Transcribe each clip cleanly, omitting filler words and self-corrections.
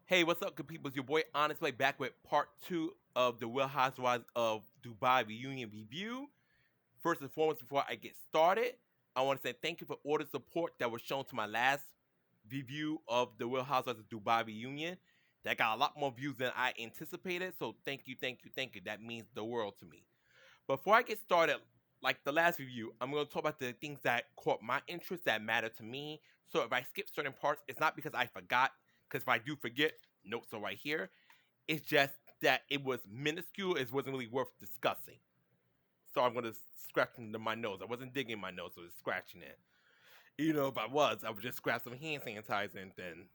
Hey, what's up, good people? It's your boy Onyxe back with part two of the Real Housewives of Dubai reunion review. First and foremost, before I get started, I want to say thank you for all the support that was shown to my last review of the Real Housewives of Dubai reunion. That got a lot more views than I anticipated, so thank you, thank you, thank you. That means the world to me. Before I get started, like the last review, I'm going to talk about the things that caught my interest that matter to me. So if I skip certain parts, it's not because I forgot, because if I do forget, notes are right here. It's just that it was minuscule, it wasn't really worth discussing. So I'm going to scratch into my nose. I wasn't digging my nose, so I was scratching it. If I would just grab some hand sanitizer and then,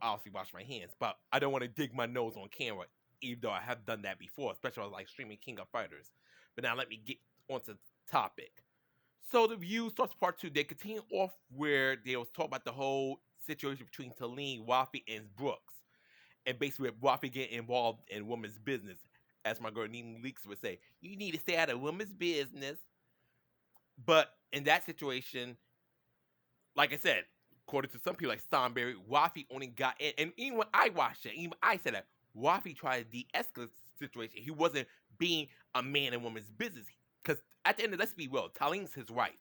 obviously wash my hands. But I don't want to dig my nose on camera, even though I have done that before, especially when I was like streaming King of Fighters. But now let me get onto the topic. So the view starts part two. They continue off where they was talking about the whole situation between Talene, Wafi, and Brooks. And basically with Wafi getting involved in women's business. As my girl Nene Leaks would say, you need to stay out of women's business. But in that situation, like I said, according to some people like Stonberry, Wafi only got in. And even when I watched it, even I said that Wafi tried to de-escalate the situation. He wasn't being a man in woman's business. Because at the end of let's be real, Talene's his wife.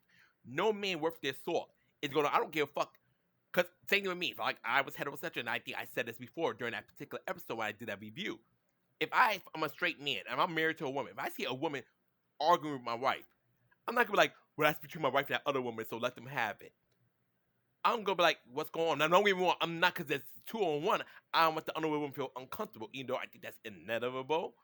No man worth their salt is gonna. I don't give a fuck. Cause same thing with me. Like I was heterosexual, and I think I said this before during that particular episode when I did that review. I'm a straight man and I'm married to a woman, if I see a woman arguing with my wife, I'm not gonna be like, well, that's between my wife and that other woman, so let them have it. I'm gonna be like, what's going on? Now, don't get me wrong, I'm not because it's 2-on-1. I don't want the other woman to feel uncomfortable, even though I think that's inevitable.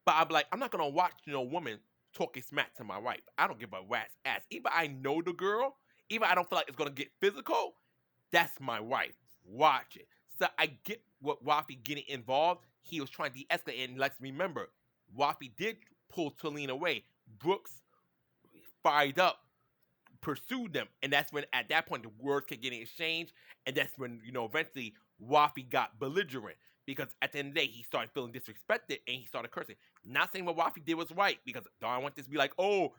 But I'm like, I'm not gonna watch woman talking smack to my wife. I don't give a rat's ass. Even I know the girl, even I don't feel like it's gonna get physical. That's my wife. Watch it. So I get what Wafi getting involved. He was trying to de-escalate, and let's remember, Wafi did pull Talene away. Brooks fired up, pursued them, and that's when at that point the words kept getting exchanged, and that's when eventually Wafi got belligerent because at the end of the day he started feeling disrespected and he started cursing. Not saying what Wafi did was right because I want this to be like, oh,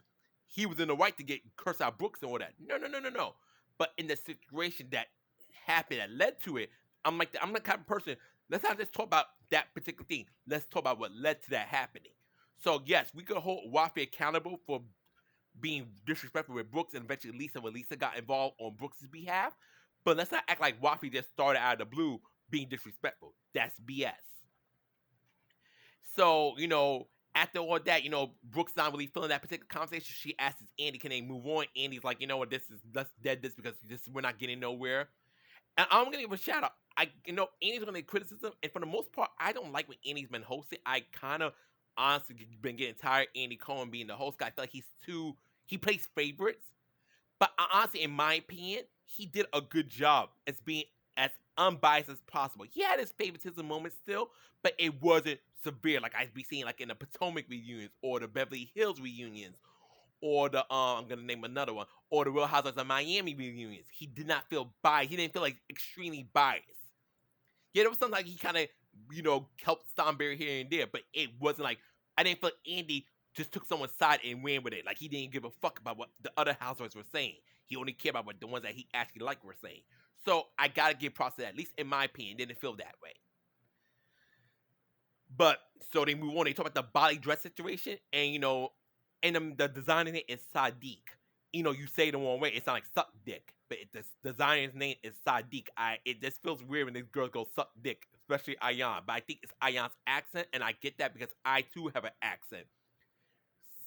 he was in the right to get curse out Brooks and all that. No, no, no, no, no. But in the situation that happened that led to it, I'm the kind of person. Let's not just talk about that particular thing. Let's talk about what led to that happening. So yes, we could hold Wafi accountable for being disrespectful with Brooks and eventually Lisa when Lisa got involved on Brooks' behalf. But let's not act like Wafi just started out of the blue being disrespectful. That's BS. So, after all that, Brooks not really feeling that particular conversation. She asks Andy, can they move on? Andy's like, you know what, let's dead this because we're not getting nowhere. And I'm gonna give a shout out. Andy's gonna get criticism, and for the most part, I don't like when Andy's been hosting. I kind of honestly been getting tired of Andy Cohen being the host. I feel like he plays favorites. But honestly, in my opinion, he did a good job as being as unbiased as possible. He had his favoritism moments still, but it wasn't severe like I'd be seeing like in the Potomac reunions or the Beverly Hills reunions or the I'm gonna name another one, or the Real Housewives of Miami reunions. He did not feel biased. He didn't feel like extremely biased. Yeah, there was something like he kind of helped Stonberry here and there, but it wasn't like I didn't feel like Andy just took someone's side and ran with it. Like he didn't give a fuck about what the other housewives were saying. He only cared about what the ones that he actually liked were saying. So I gotta give props to that. At least in my opinion, it didn't feel that way. But so they move on. They talk about the body dress situation, and and the designer name is Sadiq. You say the wrong way, it sounds like suck dick, but the designer's name is Sadiq. It just feels weird when these girls go suck dick, especially Ayan. But I think it's Ayan's accent, and I get that because I too have an accent.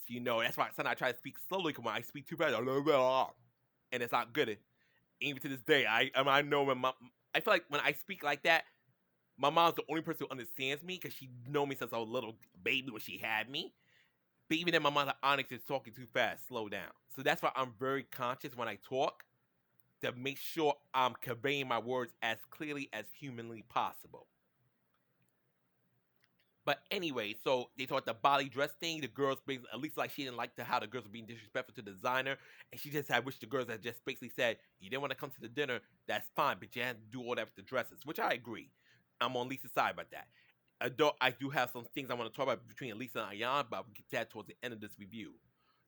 That's why sometimes I try to speak slowly because when I speak too fast, and it's not good. Even to this day, I know I feel like when I speak like that, my mom's the only person who understands me because she know me since I was a little baby when she had me. But even then, my mom's like, Onyx is talking too fast. Slow down. So that's why I'm very conscious when I talk to make sure I'm conveying my words as clearly as humanly possible. But anyway, so they talked the body dress thing. The girls, at least like she didn't like how the girls were being disrespectful to the designer. And she just had wished the girls had just basically said, you didn't want to come to the dinner, that's fine. But you had to do all that with the dresses, which I agree. I'm on Lisa's side about that. Although I do have some things I want to talk about between Lisa and Ayan, but we'll get to that towards the end of this review.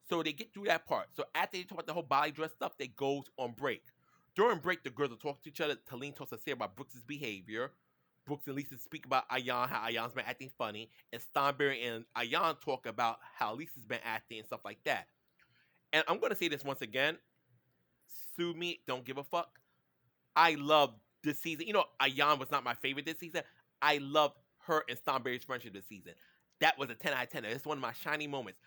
So they get through that part. So after they talk about the whole body dress stuff, they go on break. During break, the girls are talking to each other. Talene talks to Sarah about Brooks' behavior. Brooks and Lisa speak about Ayan, how Ayan's been acting funny, and Starberry and Ayan talk about how Lisa's been acting and stuff like that. And I'm gonna say this once again: sue me, don't give a fuck. I love this season. You know, Ayan was not my favorite this season. I loved her and Starberry's friendship this season. That was a 10 out of 10. It's one of my shining moments.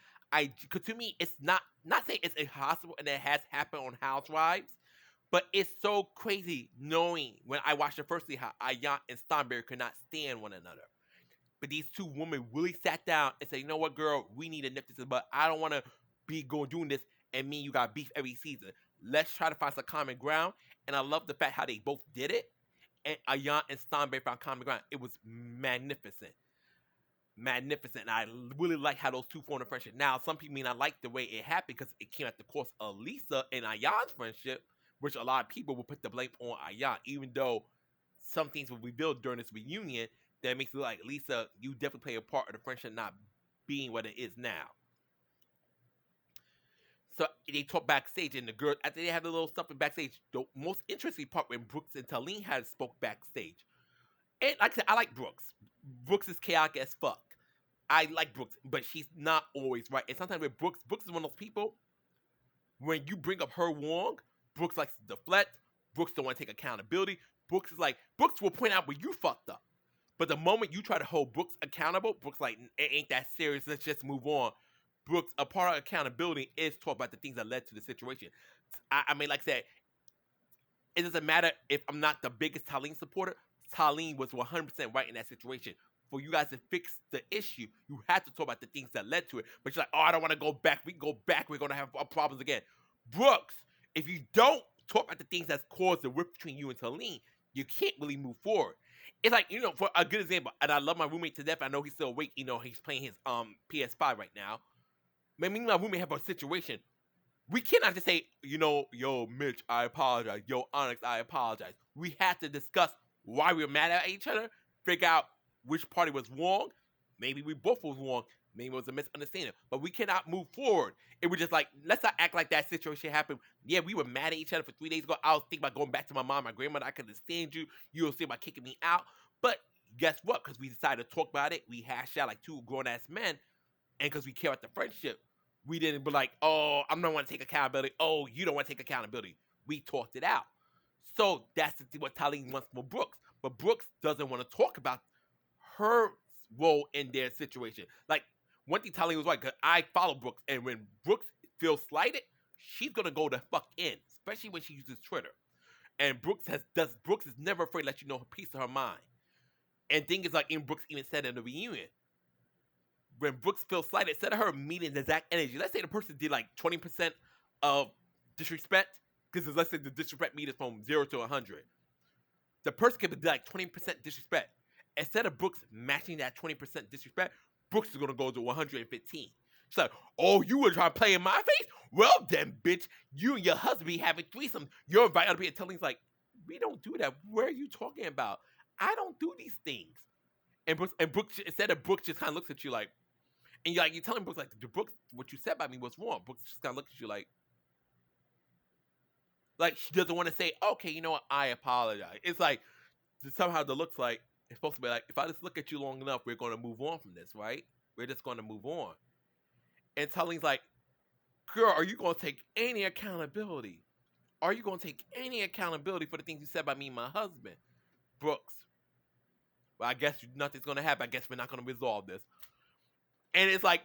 Cause to me, it's not saying it's impossible and it has happened on Housewives, but it's so crazy knowing when I watched the first season how Ayan and Starberry could not stand one another. But these two women really sat down and said, you know what, girl, we need to nip this, but I don't want to be doing this and me and you got beef every season. Let's try to find some common ground. And I love the fact how they both did it. And Ayan and Starberry found common ground. It was magnificent. Magnificent. And I really like how those two formed a friendship. Now, some people may not like the way it happened because it came at the cost of Lisa and Ayan's friendship, which a lot of people will put the blame on Ayan, even though some things will be built during this reunion that makes it look like, Lisa, you definitely play a part of the friendship not being what it is now. So they talk backstage, and the girls, after they had the little stuff in backstage, the most interesting part when Brooks and Talene had spoke backstage. And like I said, I like Brooks. Brooks is chaotic as fuck. I like Brooks, but she's not always right. And sometimes with Brooks is one of those people, when you bring up her wrong, Brooks likes to deflect. Brooks don't want to take accountability. Brooks will point out where you fucked up. But the moment you try to hold Brooks accountable, Brooks like, it ain't that serious, let's just move on. Brooks, a part of accountability is talk about the things that led to the situation. I mean, like I said, it doesn't matter if I'm not the biggest Talene supporter. Talene was 100% right in that situation. For you guys to fix the issue, you have to talk about the things that led to it. But you're like, oh, I don't want to go back. We can go back. We're going to have problems again. Brooks, if you don't talk about the things that's caused the rift between you and Talene, you can't really move forward. It's like, for a good example, and I love my roommate to death. I know he's still awake. He's playing his PS5 right now. Maybe my roommate have a situation. We cannot just say, yo, Mitch, I apologize. Yo, Onyxe, I apologize. We have to discuss why we were mad at each other, figure out which party was wrong. Maybe we both was wrong. Maybe it was a misunderstanding. But we cannot move forward. It was just like, let's not act like that situation happened. Yeah, we were mad at each other for 3 days ago. I was thinking about going back to my mom, my grandmother. I could understand you. You were thinking about kicking me out. But guess what? Because we decided to talk about it. We hashed out like two grown-ass men. And because we care about the friendship, we didn't be like, oh, I don't want to take accountability. Oh, you don't want to take accountability. We talked it out. So that's what Talene wants for Brooks. But Brooks doesn't want to talk about her role in their situation. Like, one thing Talene was right, because I follow Brooks, and when Brooks feels slighted, she's going to go the fuck in, especially when she uses Twitter. And Brooks is never afraid to let you know a piece of her mind. And thing is, like, Brooks even said in the reunion, when Brooks feels slighted, instead of her meeting the exact energy, let's say the person did like 20% of disrespect, because let's say the disrespect meter is from 0 to 100. The person could be like 20% disrespect. Instead of Brooks matching that 20% disrespect, Brooks is going to go to 115. She's like, oh, you were trying to play in my face? Well then, bitch, you and your husband be having threesomes. You're invited to be at Talene's like, we don't do that. What are you talking about? I don't do these things. And Brooks, instead of Brooks just kind of looks at you like, and you're telling Brooks, like, Brooks, what you said about me was wrong. Brooks just kind of looks at you like she doesn't want to say, okay, you know what, I apologize. It's like, somehow the looks like, it's supposed to be like, if I just look at you long enough, we're going to move on from this, right? We're just going to move on. And Talene's like, girl, are you going to take any accountability? Are you going to take any accountability for the things you said about me and my husband? Brooks, well, I guess nothing's going to happen. I guess we're not going to resolve this. And it's like,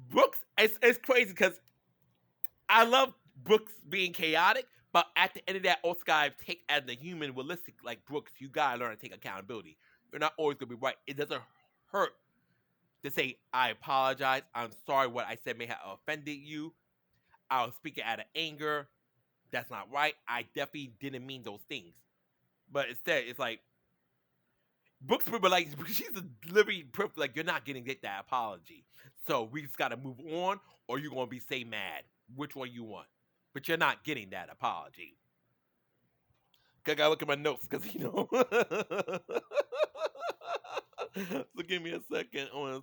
Brooks, it's crazy because I love Brooks being chaotic, but at the end of that, also gotta take as the human realistic, like Brooks, you gotta learn to take accountability. You're not always gonna be right. It doesn't hurt to say, I apologize, I'm sorry what I said may have offended you. I was speaking out of anger. That's not right. I definitely didn't mean those things. But instead, it's like, Brooks people like, she's literally perfect, like, you're not getting that apology. So we just gotta move on, or you're gonna be say mad. Which one you want? But you're not getting that apology. I gotta look at my notes, because So give me a second. Oh,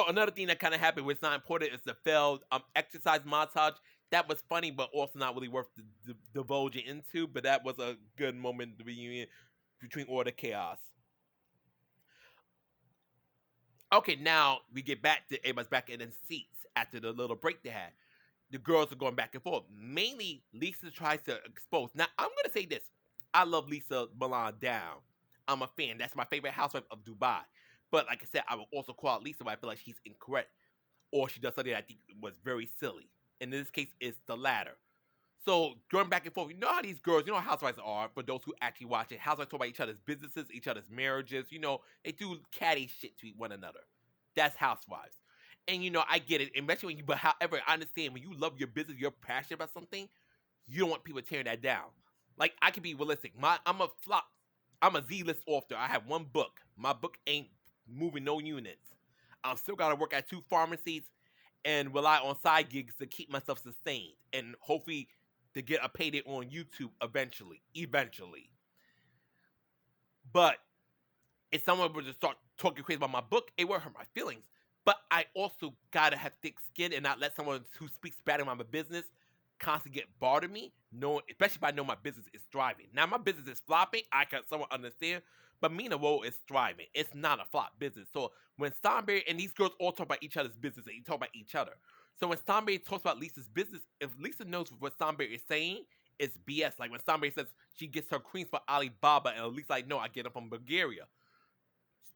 another thing that kind of happened, which is not important, is the failed exercise montage. that was funny, but also not really worth divulging into. But that was a good moment, the reunion between all the chaos. Okay, now we get back to everybody's back in the seats after the little break they had. The girls are going back and forth. Mainly, Lisa tries to expose. Now, I'm gonna say this: I love Lisa Milan down. I'm a fan. That's my favorite housewife of Dubai. But like I said, I would also call out Lisa, but I feel like she's incorrect, or she does something that I think was very silly. In this case, it's the latter. So going back and forth, you know how these girls, you know how housewives are. For those who actually watch it, housewives talk about each other's businesses, each other's marriages. You know, they do catty shit to one another. That's housewives. And you know, I get it. Especially when you, but however, I understand when you love your business, you're passionate about something, you don't want people tearing that down. Like I can be realistic. I'm a flop. I'm a Z-list author. I have one book. My book ain't moving no units. I'm still gotta work at 2 pharmacies and rely on side gigs to keep myself sustained and hopefully to get a payday on YouTube eventually. Eventually. But if someone were to start talking crazy about my book, it would hurt my feelings. But I also gotta have thick skin and not let someone who speaks bad about my business constantly get bothered me, knowing, especially if I know my business is thriving. Now my business is flopping, I can somewhat understand, but Mina Woe is thriving. It's not a flop business. So when Stonberry and these girls all talk about each other's business and you talk about each other. So when Stonberry talks about Lisa's business, if Lisa knows what Stonberry is saying, it's BS. Like when Stonberry says she gets her queens for Alibaba and at least like, no, I get them from Bulgaria.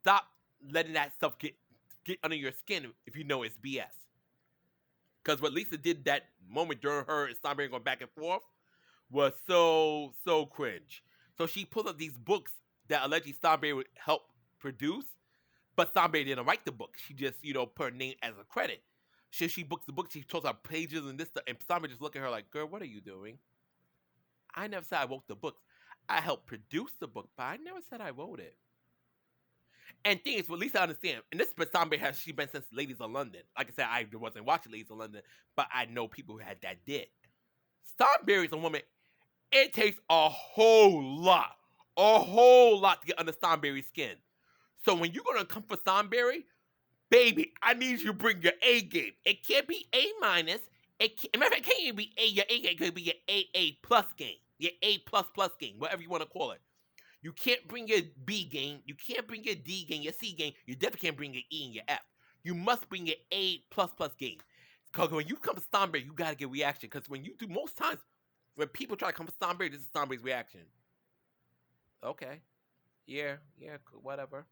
Stop letting that stuff get under your skin if you know it's BS. Because what Lisa did that moment during her and Stonberry going back and forth was so cringe. So she pulled up these books that allegedly Stonberry would help produce, but Stonberry didn't write the book. She just, put her name as a credit. She books the book, she talks about pages and this stuff, and Stonberry just look at her like, girl, what are you doing? I never said I wrote the books. I helped produce the book, but I never said I wrote it. And thing is, well, at least I understand, and this Stonberry has she been since Ladies of London. Like I said, I wasn't watching Ladies of London, but I know people who had that did. Stonberry's a woman. It takes a whole lot to get under Stonberry's skin. So when you're gonna come for Stonberry, baby, I need you to bring your A game. It can't be A minus. Matter of fact, it can't even be A. Your A game could be your AA plus game, your A plus game, whatever you want to call it. You can't bring your B game. You can't bring your D game, your C game. You definitely can't bring your E and your F. You must bring your A plus game. Because when you come to Stonberry, you got to get reaction. Because when you do, most times, when people try to come to Stonberry, this is Stonberry's reaction. Okay. Yeah, whatever.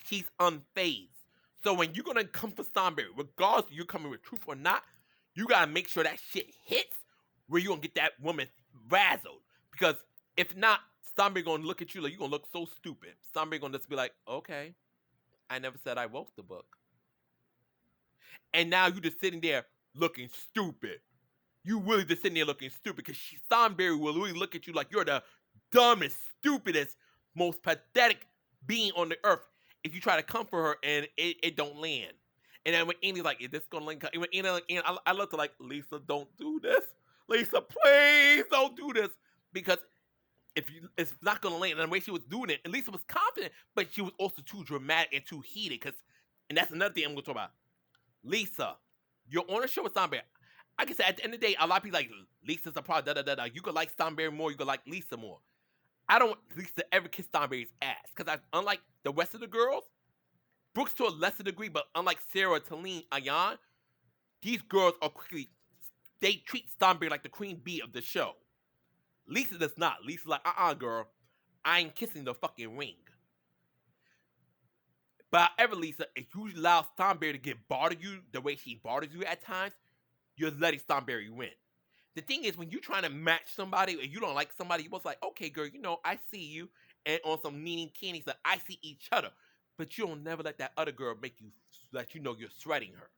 She's unfazed. So when you're going to come for Stonberry, regardless of you coming with truth or not, you got to make sure that shit hits where you're going to get that woman razzled. Because if not, Stonberry gonna look at you like you're gonna look so stupid. Stonberry gonna just be like, okay, I never said I wrote the book. And now you just sitting there looking stupid. You really just sitting there looking stupid because Stonberry will really look at you like you're the dumbest, stupidest, most pathetic being on the earth if you try to come for her and it don't land. And then when Andy's like, is this gonna land? When I looked like, Lisa, don't do this. Lisa, please don't do this. Because it's not gonna land. And the way she was doing it, at least it was confident, but she was also too dramatic and too heated. And that's another thing I'm gonna talk about. Lisa, you're on a show with Stonberry. I can say at the end of the day, a lot of people like Lisa's a product. You could like Stonberry more. You could like Lisa more. I don't want Lisa ever kiss Stonberry's ass because unlike the rest of the girls, Brooks to a lesser degree, but unlike Sarah, Talene, Ayan, these girls are they treat Stonberry like the queen bee of the show. Lisa does not. Lisa's like, girl, I ain't kissing the fucking ring. But however, Lisa, if you allow Stonberry to get bothered you the way she bothers you at times, you're letting Stonberry win. The thing is, when you're trying to match somebody and you don't like somebody, you're both like, okay, girl, I see you. And on some meaning candy, so I see each other. But you don't never let that other girl make you, that you're sweating her.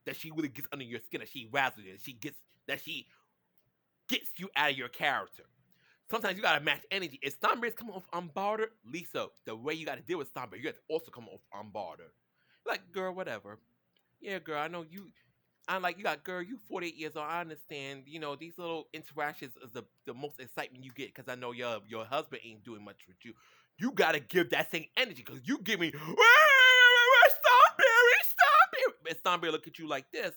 That she really gets under your skin, that she razzles you, that she gets you out of your character. Sometimes you gotta match energy. If Stonberry's coming off unbothered, Lisa, the way you gotta deal with Stonberry, you have to also come off unbothered. Like, girl, whatever. Yeah, girl, I know you. I'm like, girl, you 48 years old. I understand. These little interactions is the most excitement you get because I know your husband ain't doing much with you. You gotta give that same energy because you give me, Stonberry. And Stonberry look at you like this.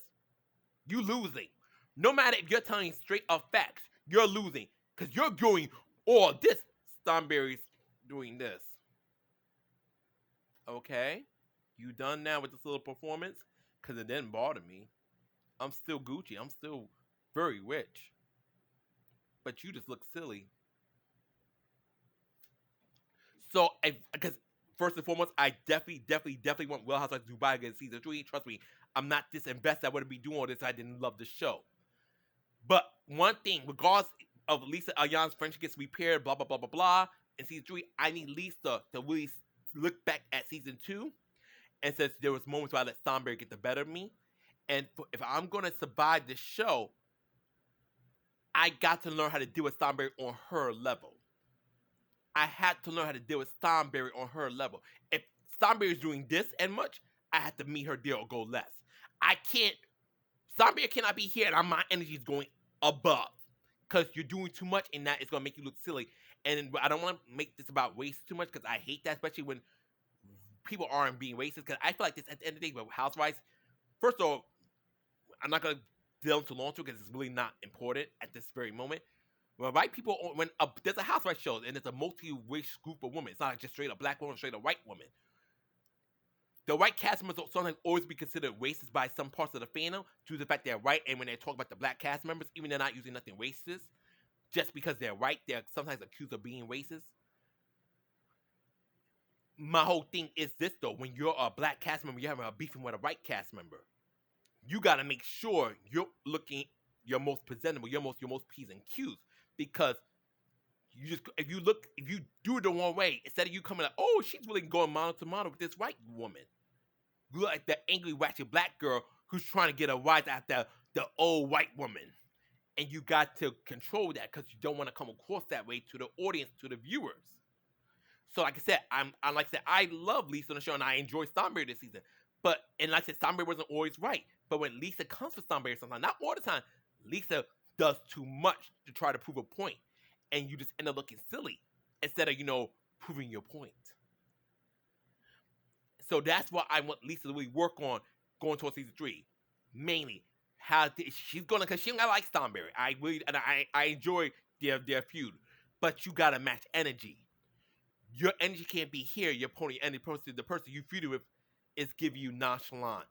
You losing. No matter if you're telling straight up facts, you're losing. Because you're doing all this. Starberry's doing this. Okay? You done now with this little performance? Because it didn't bother me. I'm still Gucci. I'm still very rich. But you just look silly. So, because first and foremost, I definitely want Real Housewives of Dubai against season 3. Trust me, I'm not this invested. I wouldn't be doing all this if I didn't love the show. But one thing, regardless of Lisa Ayan's friendship gets repaired, blah, blah, blah, blah, blah, in season 3, I need Lisa to really look back at season 2 and says there was moments where I let Starberry get the better of me. And if I'm going to survive this show, I got to learn how to deal with Starberry on her level. I had to learn how to deal with Starberry on her level. If Starberry is doing this and much, I had to meet her there or go less. I can't. Starberry cannot be here and my energy is going above. Because you're doing too much and that is going to make you look silly. And I don't want to make this about race too much because I hate that, especially when people aren't being racist. Because I feel like this at the end of the day, with Housewives, first of all, I'm not going to delve too long into it because it's really not important at this very moment. When white people, when there's a housewife show and there's a multi-race group of women, it's not like just straight up black woman, straight up white woman. The white cast members will sometimes always be considered racist by some parts of the fandom due to the fact they're white, and when they talk about the black cast members, even they're not using nothing racist, just because they're white, they're sometimes accused of being racist. My whole thing is this though: when you're a black cast member, you're having a beefing with a white cast member. You got to make sure you're looking your most presentable, your most P's and Q's. Because you just if you do it the wrong way, instead of you coming like, oh, she's really going model to model with this white woman, you look like the angry ratchet black girl who's trying to get a rise out the old white woman, and you got to control that because you don't want to come across that way to the audience, to the viewers. So like I said, I love Lisa on the show and I enjoy Starberry this season, but and like I said, Starberry wasn't always right, but when Lisa comes for Starberry sometimes, not all the time, Lisa does too much to try to prove a point, and you just end up looking silly instead of proving your point. So that's what I want Lisa to really work on going towards season 3, mainly how she's gonna, because she don't gotta like Starberry. I enjoy their feud, but you gotta match energy. Your energy can't be here. Your pony and the person you feuded with is giving you nonchalant.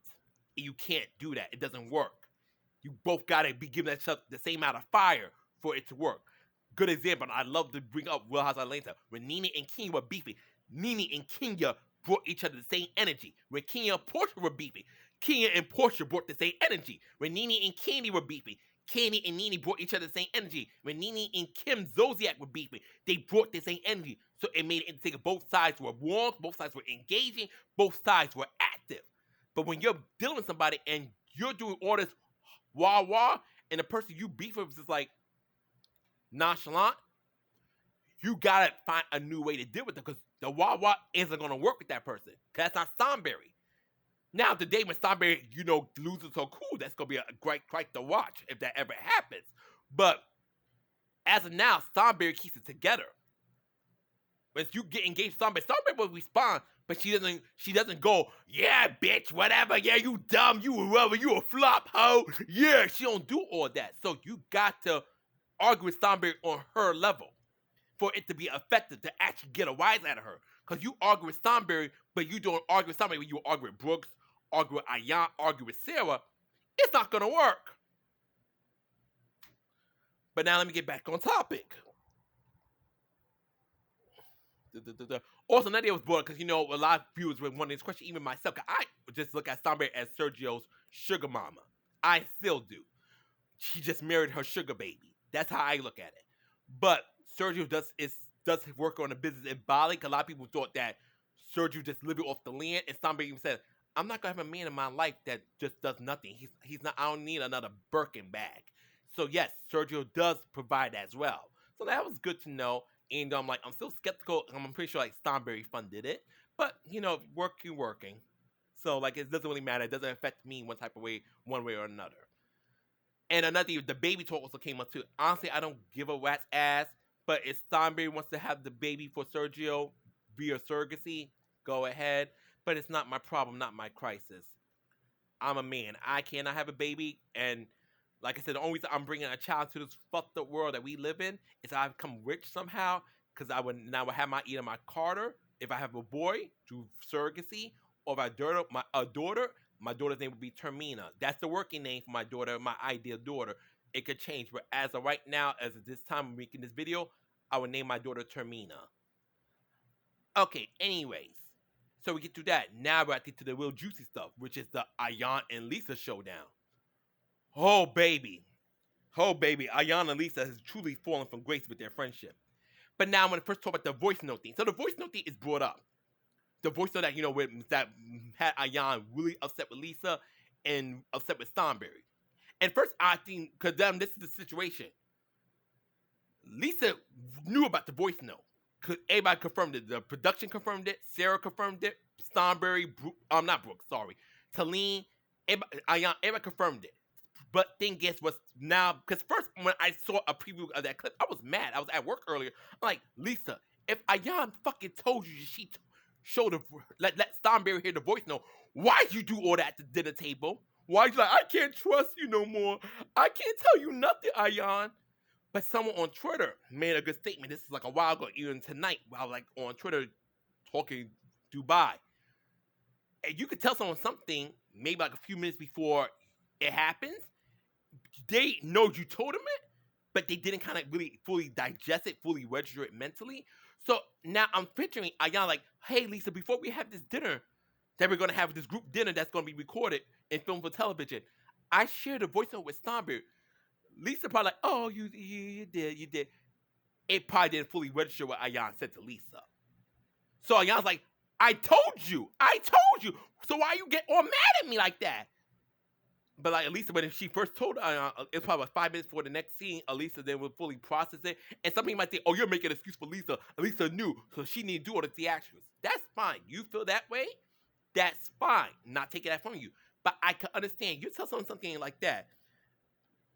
You can't do that. It doesn't work. You both gotta be giving that the same amount of fire for it to work. Good example, I love to bring up Real Housewives of Atlanta. When Nene and Kenya were beefing, Nene and Kenya brought each other the same energy. When Kenya and Portia were beefing, Kenya and Portia brought the same energy. When Nene and Candy were beefing, Candy and Nene brought each other the same energy. When Nene and Kim Zodiac were beefing, they brought the same energy. So it made it think both sides were warm, both sides were engaging, both sides were active. But when you're dealing with somebody and you're doing all this wah, and the person you beef with is just like nonchalant, you gotta find a new way to deal with them because the wah isn't gonna work with that person. Cause that's not Starberry. Now the day when Starberry, loses her cool, that's gonna be a great to watch if that ever happens. But as of now, Starberry keeps it together. When you get engaged with Starberry will respond, but she doesn't go, yeah, bitch, whatever, yeah, you dumb, you a rubber, you a flop, hoe. Yeah, she don't do all that. So you got to argue with Starberry on her level for it to be effective, to actually get a rise out of her. Because you argue with Starberry, but you don't argue with Starberry when you argue with Brooks, argue with Ayan, argue with Sarah. It's not going to work. But now let me get back on topic. Also, that day was boring because, a lot of viewers were wondering this question, even myself. Cause I just look at Starberry as Sergio's sugar mama. I still do. She just married her sugar baby. That's how I look at it. But Sergio does work on a business in Bali. Cause a lot of people thought that Sergio just living off the land. And Starberry even said, I'm not going to have a man in my life that just does nothing. He's not. I don't need another Birkin bag. So, yes, Sergio does provide as well. So that was good to know. And I'm still skeptical. I'm pretty sure Starberry funded it, but working. So it doesn't really matter. It doesn't affect me one type of way, one way or another. And another thing, the baby talk also came up too. Honestly, I don't give a rat's ass. But if Starberry wants to have the baby for Sergio via surrogacy, go ahead. But it's not my problem, not my crisis. I'm a man. I cannot have a baby. And like I said, the only reason I'm bringing a child to this fucked up world that we live in is I become rich somehow because I would now have either my Carter if I have a boy through surrogacy, or if I daughter, my daughter's name would be Termina. That's the working name for my daughter, my ideal daughter. It could change, but as of right now, as of this time I'm making this video, I would name my daughter Termina. Okay, anyways. So we get to that. Now we're to the real juicy stuff, which is the Ayan and Lisa showdown. Oh, baby. Oh, baby. Ayan and Lisa has truly fallen from grace with their friendship. But now I'm going to first talk about the voice note thing. So the voice note thing is brought up. The voice note that, that had Ayan really upset with Lisa and upset with Starberry. And first, I think, because this is the situation. Lisa knew about the voice note. Cause everybody confirmed it. The production confirmed it. Sarah confirmed it. Starberry, not Brooke, sorry. Talene, everybody confirmed it. But thing is, was now, because first when I saw a preview of that clip, I was mad. I was at work earlier. I'm like, Lisa, if Ayan fucking told you she showed let Starberry hear the voice note, why'd you do all that at the dinner table? Why'd you like, I can't trust you no more. I can't tell you nothing, Ayan. But someone on Twitter made a good statement. This is like a while ago, even tonight, while like on Twitter talking Dubai. And you could tell someone something maybe like a few minutes before it happens. They know you told them it, but they didn't kind of really fully digest it, fully register it mentally. So now I'm picturing Ayan like, hey, Lisa, before we have this dinner that we're going to have, this group dinner that's going to be recorded and filmed for television, I shared a voice note with Starberry. Lisa probably like, oh, you did. It probably didn't fully register what Ayan said to Lisa. So Ayan's like, I told you. So why you get all mad at me like that? But like Lisa, when she first told Ayan, it's probably 5 minutes before the next scene, Lisa then would fully process it. And some people might think, oh, you're making an excuse for Lisa. Lisa knew, so she needed to do all the theatrics. That's fine. You feel that way? That's fine. Not taking that from you. But I can understand. You tell someone something like that.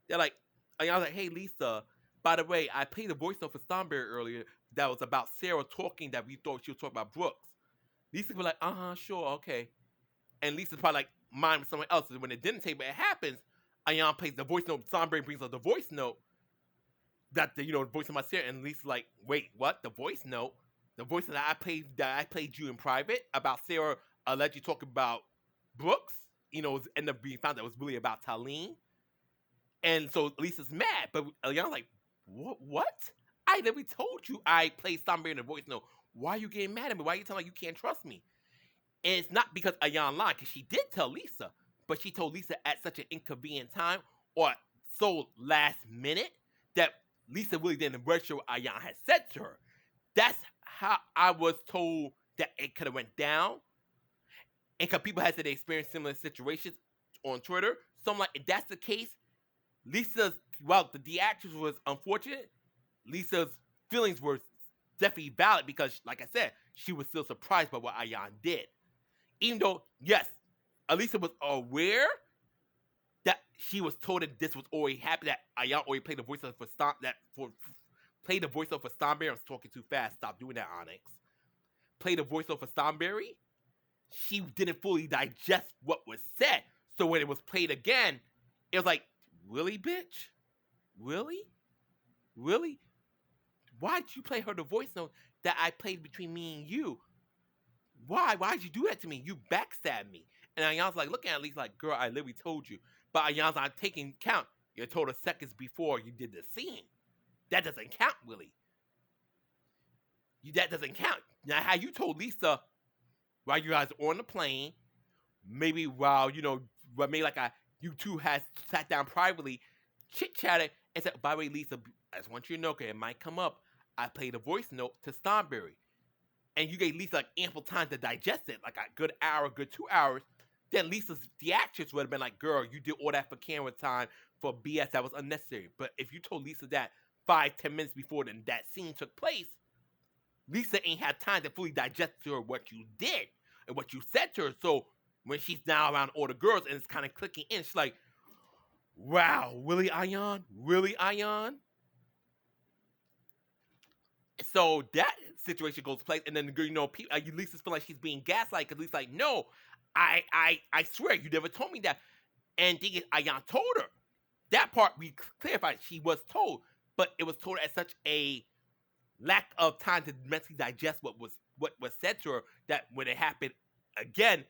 They're like, I was like, hey, Lisa, by the way, I played a voice note for Starberry earlier that was about Sarah talking that we thought she was talking about Brooks. Lisa was like, sure, okay. And Lisa's probably like, mine with someone else. And when it didn't take, but it happens, Ayan plays the voice note, Starberry brings up the voice note, that the voice of my Sarah, and Lisa's like, wait, what? The voice note? The voice that I played you in private about Sarah allegedly talking about Brooks, ended up being found that was really about Talene. And so Lisa's mad, but Ayan's like, what? I literally told you I played Starberry in the voice note. Why are you getting mad at me? Why are you telling me you can't trust me? And it's not because Ayan lied, because she did tell Lisa, but she told Lisa at such an inconvenient time or so last minute that Lisa really didn't register what Ayan had said to her. That's how I was told that it could have went down. And because people had said they experienced similar situations on Twitter. So I'm like, if that's the case, the theatrics was unfortunate. Lisa's feelings were definitely valid because, like I said, she was still surprised by what Ayan did. Even though, yes, Lisa was aware that she was told that this was already happening, that Ayan already played the voiceover for Starberry. I'm talking too fast. Stop doing that, Onyx. Played the voiceover for Starberry. She didn't fully digest what was said. So when it was played again, it was like, really, bitch? Really? Why did you play her the voice note that I played between me and you? Why? Why'd you do that to me? You backstabbed me. And Ayan's like, looking at Lisa like, girl, I literally told you. But Ayan's not taking count. You told her seconds before you did the scene. That doesn't count, Willie. That doesn't count. Now, how you told Lisa while you guys were on the plane, maybe while, maybe like you two had sat down privately, chit-chatted, and said, by the way, Lisa, I just want you to know, okay, it might come up. I played a voice note to Starberry. And you gave Lisa like ample time to digest it, like a good hour, good 2 hours. Then Lisa's theatrics would have been like, girl, you did all that for camera time for BS that was unnecessary. But if you told Lisa that 5-10 minutes before that scene took place, Lisa ain't had time to fully digest to her what you did and what you said to her. So when she's now around all the girls and it's kind of clicking in, she's like, wow, really, Ayan? Really, Ayan? So that situation goes to place, and then Lisa's feel like she's being gaslighted because Lisa's like, no, I swear you never told me that. And thing is, Ayan told her. That part we clarified. She was told, but it was told at such a lack of time to mentally digest what was said to her that when it happened again,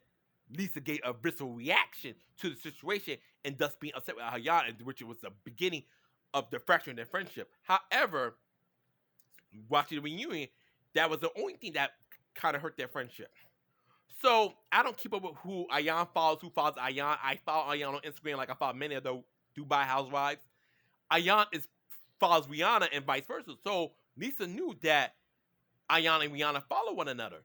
Lisa gave a visceral reaction to the situation and thus being upset with Ayan, which was the beginning of the fracture in their friendship. However, watching the reunion, that was the only thing that kind of hurt their friendship. So I don't keep up with who Ayan follows, who follows Ayan. I follow Ayan on Instagram like I follow many of the Dubai housewives. Ayan follows Rihanna and vice versa. So Lisa knew that Ayan and Rihanna follow one another.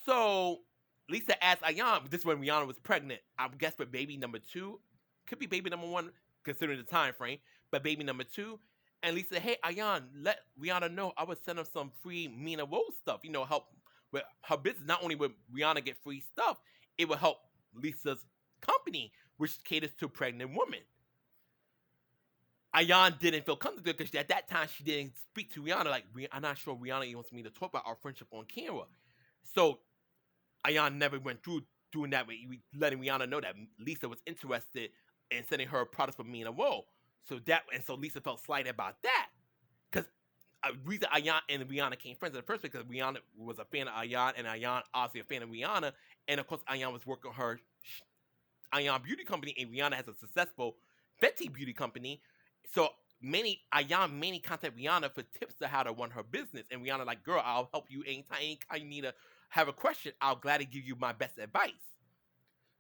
So Lisa asked Ayan, this is when Rihanna was pregnant, I guess with baby number 2. Could be baby number 1 considering the time frame, but baby number 2. And Lisa said, hey, Ayan, let Rihanna know I would send her some free Mina Rose stuff, help with her business. Not only would Rihanna get free stuff, it would help Lisa's company, which caters to pregnant women. Ayan didn't feel comfortable because at that time she didn't speak to Rihanna. Like, I'm not sure Rihanna wants me to talk about our friendship on camera. So Ayan never went through doing that, with letting Rihanna know that Lisa was interested in sending her products for Mina Roll. So Lisa felt slighted about that. Because reason Ayan and Rihanna became friends in the first place because Rihanna was a fan of Ayan and Ayan obviously a fan of Rihanna. And of course Ayan was working her Ayan beauty company, and Rihanna has a successful Fenty beauty company. So Ayan mainly contact Rihanna for tips to how to run her business. And Rihanna like, girl, I'll help you anytime you need to have a question. I'll gladly give you my best advice.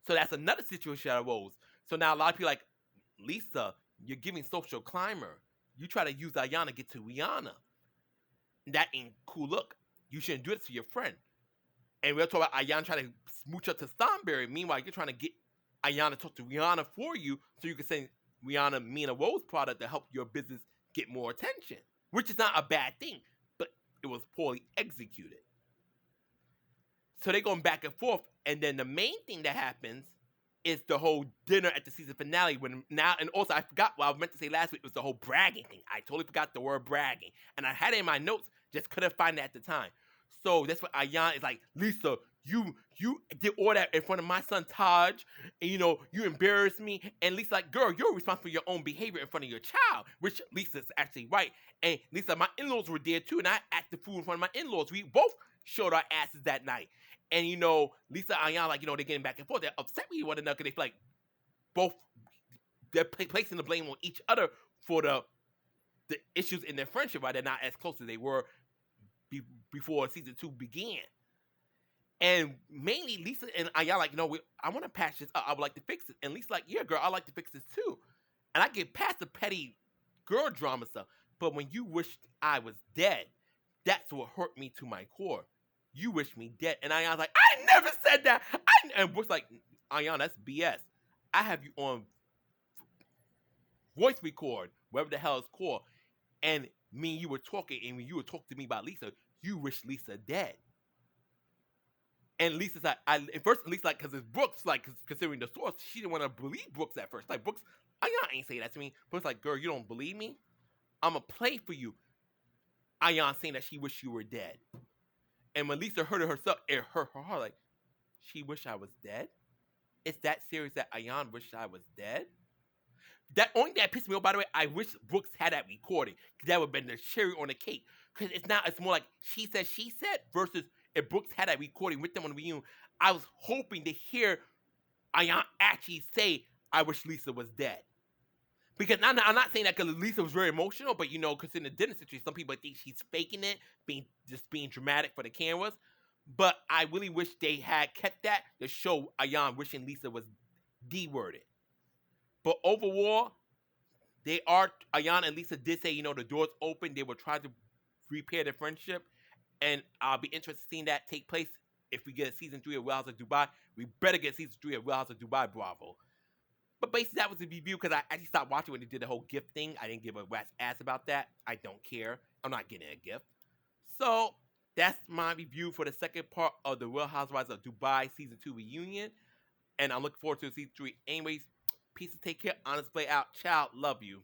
So that's another situation that arose. So now a lot of people like, Lisa, you're giving social climber. You try to use Ayan to get to Rihanna. That ain't cool look. You shouldn't do it to your friend. And we're talking about Ayan trying to smooch up to Thornberry. Meanwhile, you're trying to get Ayan to talk to Rihanna for you so you can send Rihanna Mina Rose product to help your business get more attention. Which is not a bad thing, but it was poorly executed. So they're going back and forth. And then the main thing that happens is the whole dinner at the season finale. And also I forgot what I meant to say last week was the whole bragging thing. I totally forgot the word bragging. And I had it in my notes, just couldn't find it at the time. So that's what Ayan is like, Lisa, you did all that in front of my son Taj, and you embarrassed me. And Lisa like, girl, you're responsible for your own behavior in front of your child, which Lisa's actually right. And Lisa, my in-laws were there too, and I acted fool in front of my in-laws. We both showed our asses that night. And Lisa and Ayan, like, they're getting back and forth. They're upset with one another because they feel like both they're placing the blame on each other for the issues in their friendship, right? They're not as close as they were before season 2 began. And mainly Lisa and Ayan like, I want to patch this up. I would like to fix it. And Lisa's like, yeah, girl, I like to fix this too. And I get past the petty girl drama stuff. But when you wished I was dead, that's what hurt me to my core. You wish me dead. And Ayan's like, I never said that. And Brooke's like, Ayan, that's BS. I have you on voice record, whatever the hell it's called. And me and you were talking, and when you were talking to me about Lisa, you wish Lisa dead. And Lisa's like, at first Lisa like, because it's Brooks, like, considering the source, she didn't want to believe Brooks at first. Like, Brooks, Ayan ain't say that to me. Brooks like, girl, you don't believe me? I'm going to play for you. Ayan saying that she wished you were dead. And when Lisa heard it herself, it hurt her heart. Like, she wished I was dead? It's that serious that Ayan wished I was dead? That only thing that pissed me off, by the way, I wish Brooks had that recording. Because that would have been the cherry on the cake. Because it's more like she said versus if Brooks had that recording with them on the reunion. I was hoping to hear Ayan actually say, I wish Lisa was dead. Because I'm not saying that because Lisa was very emotional, but because in the dinner situation, some people think she's faking it, just being dramatic for the cameras. But I really wish they had kept that to show Ayan wishing Lisa was D-worded. But overall, Ayan and Lisa did say, the door's open. They will try to repair their friendship. And I'll be interested in seeing that take place if we get a season 3 of Real Housewives of Dubai. We better get season 3 of Real Housewives of Dubai, Bravo. But basically, that was the review because I actually stopped watching when they did the whole gift thing. I didn't give a rat's ass about that. I don't care. I'm not getting a gift. So, that's my review for the second part of the Real Housewives of Dubai Season 2 reunion. And I'm looking forward to Season 3 anyways. Peace and take care. Honest Play out. Ciao. Love you.